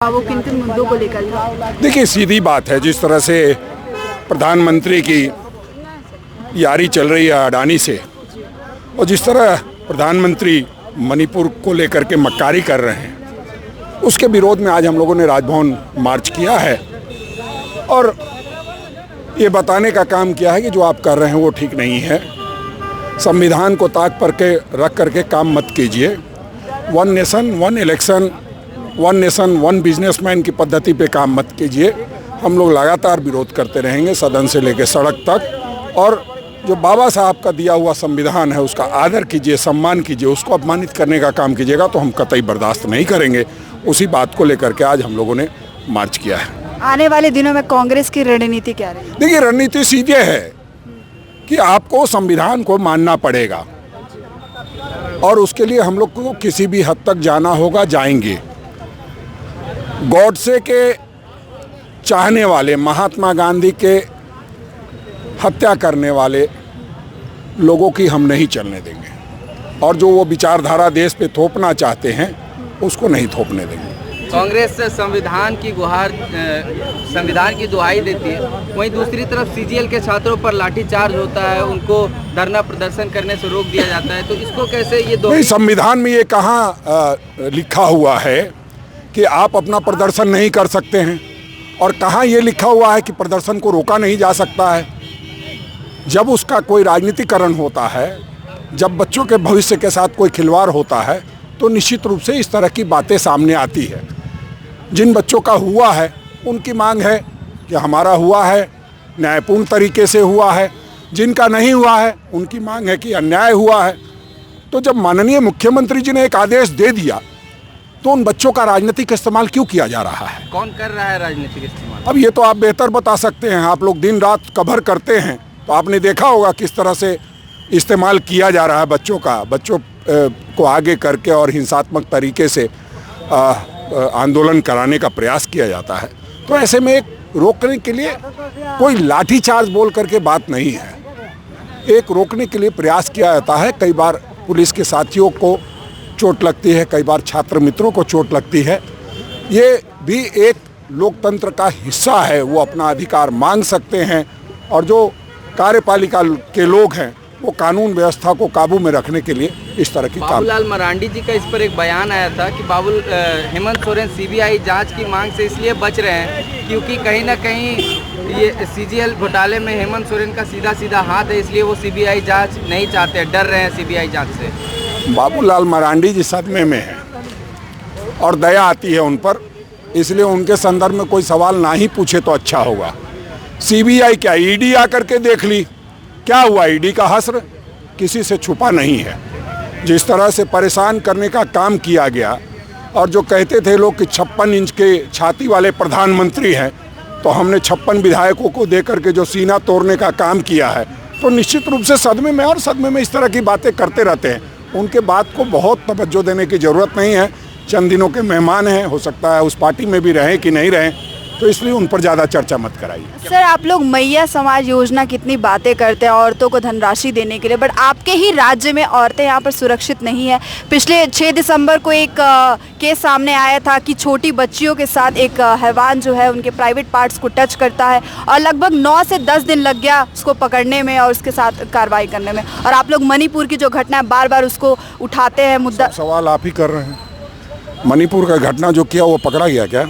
वो किन किन मुद्दों को लेकर था? देखिए, सीधी बात है, जिस तरह से प्रधानमंत्री की यारी चल रही है अडानी से, और जिस तरह प्रधानमंत्री मणिपुर को लेकर के मक्कारी कर रहे हैं, उसके विरोध में आज हम लोगों ने राजभवन मार्च किया है और ये बताने का काम किया है कि जो आप कर रहे हैं वो ठीक नहीं है। संविधान को ताक पर के रख करके काम मत कीजिए। One nation one election, one nation one businessman की पद्धति पे काम मत कीजिए। हम लोग लगातार विरोध करते रहेंगे, सदन से लेकर सड़क तक। और जो बाबा साहब का दिया हुआ संविधान है उसका आदर कीजिए, सम्मान कीजिए। उसको अपमानित करने का काम कीजिएगा तो हम कतई बर्दाश्त नहीं करेंगे। उसी बात को लेकर के आज हम लोगों ने मार्च किया है। आने वाले दिनों में कांग्रेस की रणनीति क्या रहेगी? देखिए, रणनीति सीधी है कि आपको संविधान को मानना पड़ेगा और उसके लिए हम लोग को किसी भी हद तक जाना होगा, जाएंगे। गॉडसे के चाहने वाले, महात्मा गांधी के हत्या करने वाले लोगों की हम नहीं चलने देंगे और जो वो विचारधारा देश पे थोपना चाहते हैं उसको नहीं थोपने देंगे। कांग्रेस संविधान की दुहाई देती है, वहीं दूसरी तरफ सीजीएल के छात्रों पर लाठीचार्ज होता है, उनको धरना प्रदर्शन करने से रोक दिया जाता है, तो इसको कैसे ये दो? नहीं, संविधान में ये कहाँ लिखा हुआ है कि आप अपना प्रदर्शन नहीं कर सकते हैं, और कहाँ ये लिखा हुआ है कि प्रदर्शन को रोका नहीं जा सकता है। जब उसका कोई राजनीतिकरण होता है, जब बच्चों के भविष्य के साथ कोई खिलवाड़ होता है, तो निश्चित रूप से इस तरह की बातें सामने आती है। जिन बच्चों का हुआ है उनकी मांग है कि हमारा हुआ है, न्यायपूर्ण तरीके से हुआ है। जिनका नहीं हुआ है उनकी मांग है कि अन्याय हुआ है। तो जब माननीय मुख्यमंत्री जी ने एक आदेश दे दिया तो उन बच्चों का राजनीतिक इस्तेमाल क्यों किया जा रहा है? कौन कर रहा है राजनीतिक इस्तेमाल? अब ये तो आप बेहतर बता सकते हैं। आप लोग दिन रात कवर करते हैं तो आपने देखा होगा किस तरह से इस्तेमाल किया जा रहा है बच्चों का। बच्चों को आगे करके और हिंसात्मक तरीके से आंदोलन कराने का प्रयास किया जाता है। तो ऐसे में एक रोकने के लिए कोई लाठीचार्ज बोल करके बात नहीं है। एक रोकने के लिए प्रयास किया जाता है। कई बार पुलिस के साथियों को चोट लगती है, कई बार छात्र मित्रों को चोट लगती है। ये भी एक लोकतंत्र का हिस्सा है। वो अपना अधिकार मांग सकते हैं और जो कार्यपालिका के लोग हैं वो कानून व्यवस्था को काबू में रखने के लिए इस तरह की काम। बाबूलाल मरांडी जी का इस पर एक बयान आया था कि हेमंत सोरेन सीबीआई जांच की मांग से इसलिए बच रहे हैं क्योंकि कहीं ना कहीं ये सीजीएल घोटाले में हेमंत सोरेन का सीधा सीधा हाथ है, इसलिए वो सीबीआई जांच नहीं चाहते, डर रहे हैं सीबीआई जांच से। बाबूलाल मरांडी जी सदमे में हैं और दया आती है उन पर, इसलिए उनके संदर्भ में कोई सवाल ना ही पूछे तो अच्छा होगा। सीबीआई क्या, ईडी आकर के देख ली, क्या हुआ? ईडी का हश्र किसी से छुपा नहीं है। जिस तरह से परेशान करने का काम किया गया और जो कहते थे लोग कि 56 इंच के छाती वाले प्रधानमंत्री हैं, तो हमने 56 विधायकों को देकर के जो सीना तोड़ने का काम किया है, तो निश्चित रूप से सदमे में और सदमे में इस तरह की बातें करते रहते हैं। उनके बात को बहुत तवज्जो देने की ज़रूरत नहीं है। चंद दिनों के मेहमान हैं, हो सकता है उस पार्टी में भी रहें कि नहीं रहें, तो इसलिए उन पर ज़्यादा चर्चा मत कराइए। सर, आप लोग मैया समाज योजना कितनी बातें करते हैं औरतों को धनराशि देने के लिए, बट आपके ही राज्य में औरतें यहाँ पर सुरक्षित नहीं है। पिछले 6 दिसंबर को एक केस सामने आया था कि छोटी बच्चियों के साथ एक हैवान जो है उनके प्राइवेट पार्ट्स को टच करता है और लगभग 9 से 10 दिन लग गया उसको पकड़ने में और उसके साथ कार्रवाई करने में। और आप लोग मणिपुर की जो घटना है बार बार उसको उठाते हैं मुद्दा। सवाल आप ही कर रहे हैं। मणिपुर का घटना जो किया वो पकड़ा गया क्या?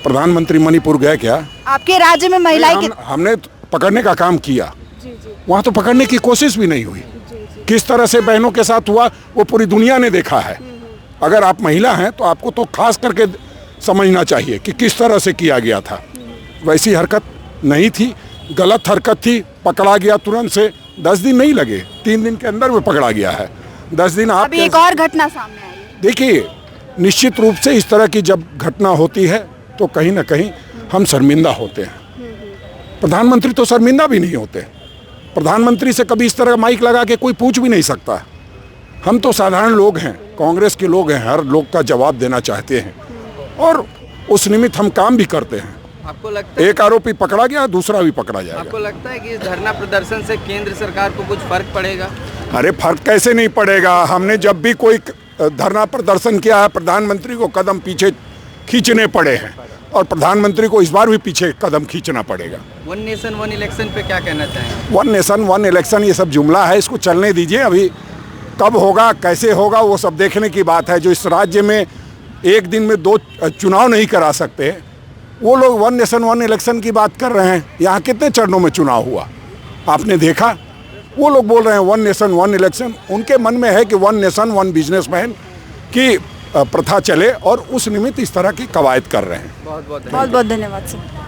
प्रधानमंत्री मणिपुर गए क्या? आपके राज्य में महिलाएं हमने पकड़ने का काम किया, वहाँ तो पकड़ने की कोशिश भी नहीं हुई। किस तरह से बहनों के साथ हुआ वो पूरी दुनिया ने देखा है। अगर आप महिला हैं तो आपको तो खास करके समझना चाहिए कि किस तरह से किया गया था। वैसी हरकत नहीं थी, गलत हरकत थी, पकड़ा गया तुरंत से। 10 दिन नहीं लगे, 3 दिन के अंदर में पकड़ा गया है। 10 दिन आप अभी एक और घटना सामने आई। देखिए, निश्चित रूप से इस तरह की जब घटना होती है तो कहीं ना कहीं हम शर्मिंदा होते हैं। प्रधानमंत्री तो शर्मिंदा भी नहीं होते। प्रधानमंत्री से कभी इस तरह माइक लगा के कोई पूछ भी नहीं सकता। हम तो साधारण लोग हैं, कांग्रेस के लोग हैं, हर लोग का जवाब देना चाहते हैं और उस निमित्त हम काम भी करते हैं। आपको लगता है एक आरोपी पकड़ा गया, दूसरा भी पकड़ा जाएगा। आपको लगता है कि इस धरना प्रदर्शन से केंद्र सरकार को कुछ फर्क पड़ेगा? अरे फर्क कैसे नहीं पड़ेगा। हमने जब भी कोई धरना प्रदर्शन किया है, प्रधानमंत्री को कदम पीछे खींचने पड़े हैं और प्रधानमंत्री को इस बार भी पीछे कदम खींचना पड़ेगा। वन नेशन वन इलेक्शन पे क्या कहना चाहेंगे? वन नेशन वन इलेक्शन ये सब जुमला है, इसको चलने दीजिए। अभी कब होगा कैसे होगा वो सब देखने की बात है। जो इस राज्य में एक दिन में 2 चुनाव नहीं करा सकते, वो लोग वन नेशन वन इलेक्शन की बात कर रहे हैं। यहाँ कितने चरणों में चुनाव हुआ आपने देखा? वो लोग बोल रहे हैं वन नेशन वन इलेक्शन। उनके मन में है कि वन नेशन वन बिजनेसमैन की प्रथा चले और उस निमित्त इस तरह की कवायद कर रहे हैं। बहुत बहुत बहुत बहुत धन्यवाद सर।